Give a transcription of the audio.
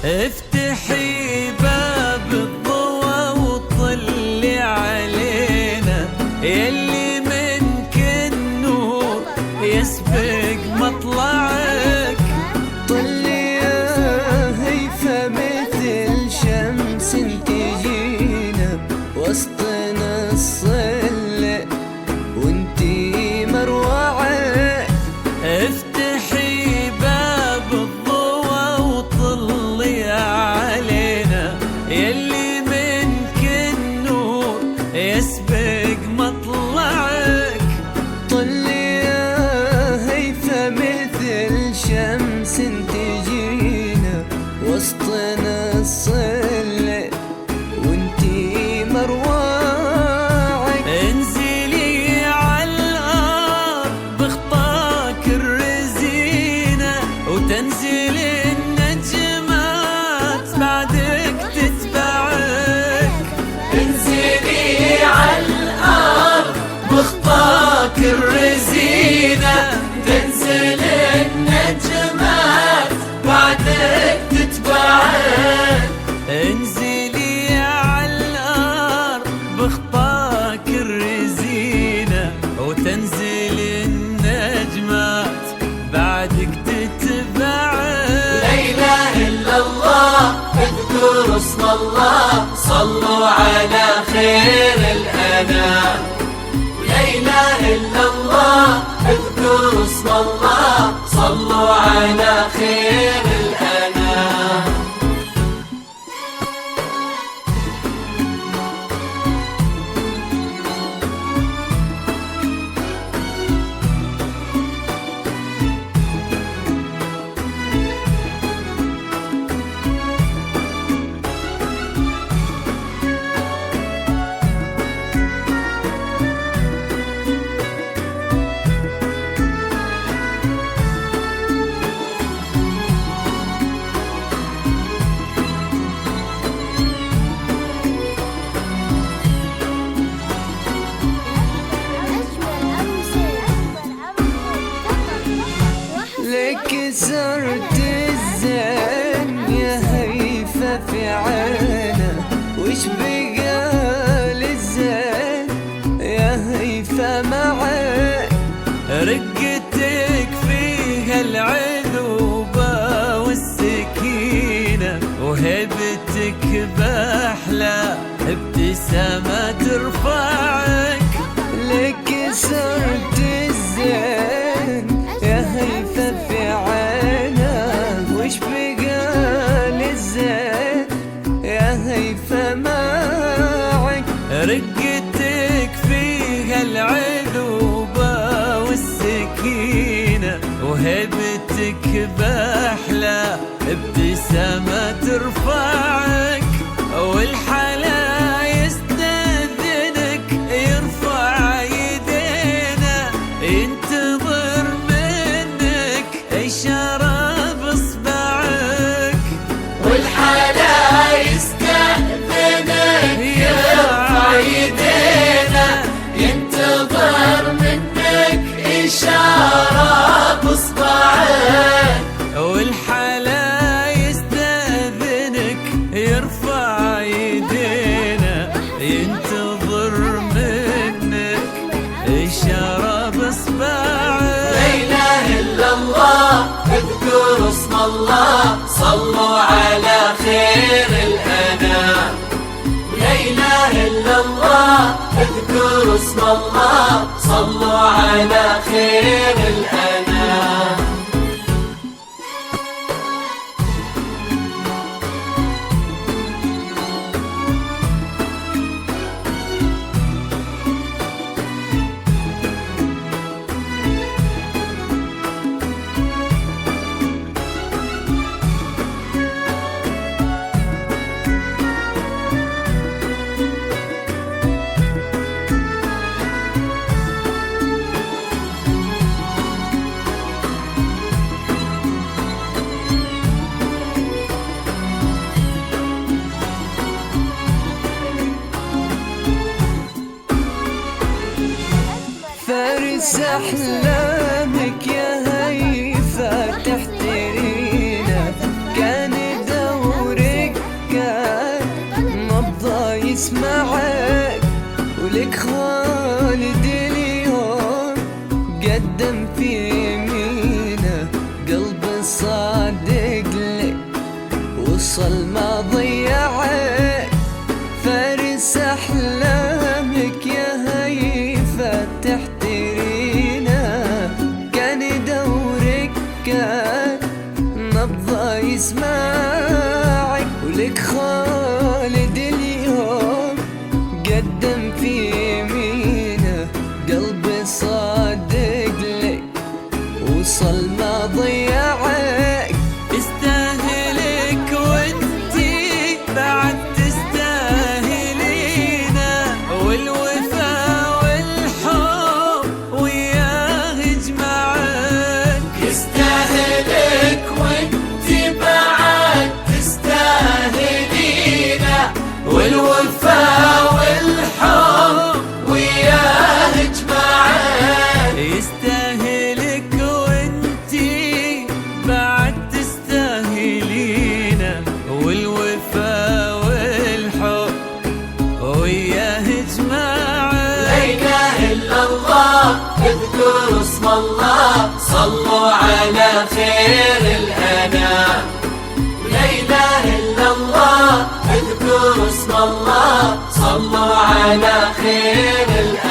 افتحي باب الضوى وطلي علينا، يلي منك النور يسبق مطلعك. طلي يا هيفا مثل شمس تجينا وسطنا الصلة وانتي مروعة. افتحي باب الضوى وطلي علينا، يلي منك النور يسبق مطلعك. طلي يا هيفا مثل شمس تجينا وسطنا الصلة وانتي مروعك. انزلي عالارض بخطاك الرزينة وتنزل النجمات بعدك تتبعك. انزلي عالارض بخطاك الرزينة تنزل النجمات بعدك تتبعك. انزلي عالارض بخطاك الرزينة وتنزل النجمات بعدك تتبعك. لا إله إلا الله اذكروا اسم الله صلوا على خير الأنام. لا إله إلا الله اذكروا اسم الله صلوا على خير الأنام. لك صرت الزين يا هيفا في عينه، وش بقى للزين يا هيفا معك. رقتك فيها العذوبة والسكينة وهيبتك بأحلى ابتسامة ترفعك. لك صرت الزين يا هيفا في عينه، وش بقى للزين يا هيفا معك. رقتك فيها العذوبة والسكينة وهيبتك بأحلى ابتسامة ترفعك. والحلا يستأذنك يرفع يدينا ينتظر منك إشارة بإصبعك. والحلا يستأذن اذكروا اسم الله صلوا على خير الأنام. لا إله إلا الله اذكروا اسم الله صلوا على خير الأنام. فارس أحلامك يا هيفا تحترينا، كان دورك كان نبضة يسمعك، ولك خالد اليوم قدم في يمينه، قلب صادق لك وصل ما ضيعك. فارس أحلامك يا هيفا تحترينا، كان دورك كان نبضة يسمعك، ولك خالد اليوم قدم في يمينه، قلب صادق لك وصل ما ضيعك. تستاهلك وانتي بعد تستاهلينا، والوفا والحب وياه يجمعك. يستاهلك وانتي بعد تستاهلينا، والوفا والحب وياه يجمعك. يستاهلك وانتي بعد تستاهلينا، والوفا والحب وياه يجمعك. لا إله إلا الله اذكروا اسم الله صلوا على خير الأنام. لا إله إلا الله اذكروا اسم الله صلوا على خير الأنام.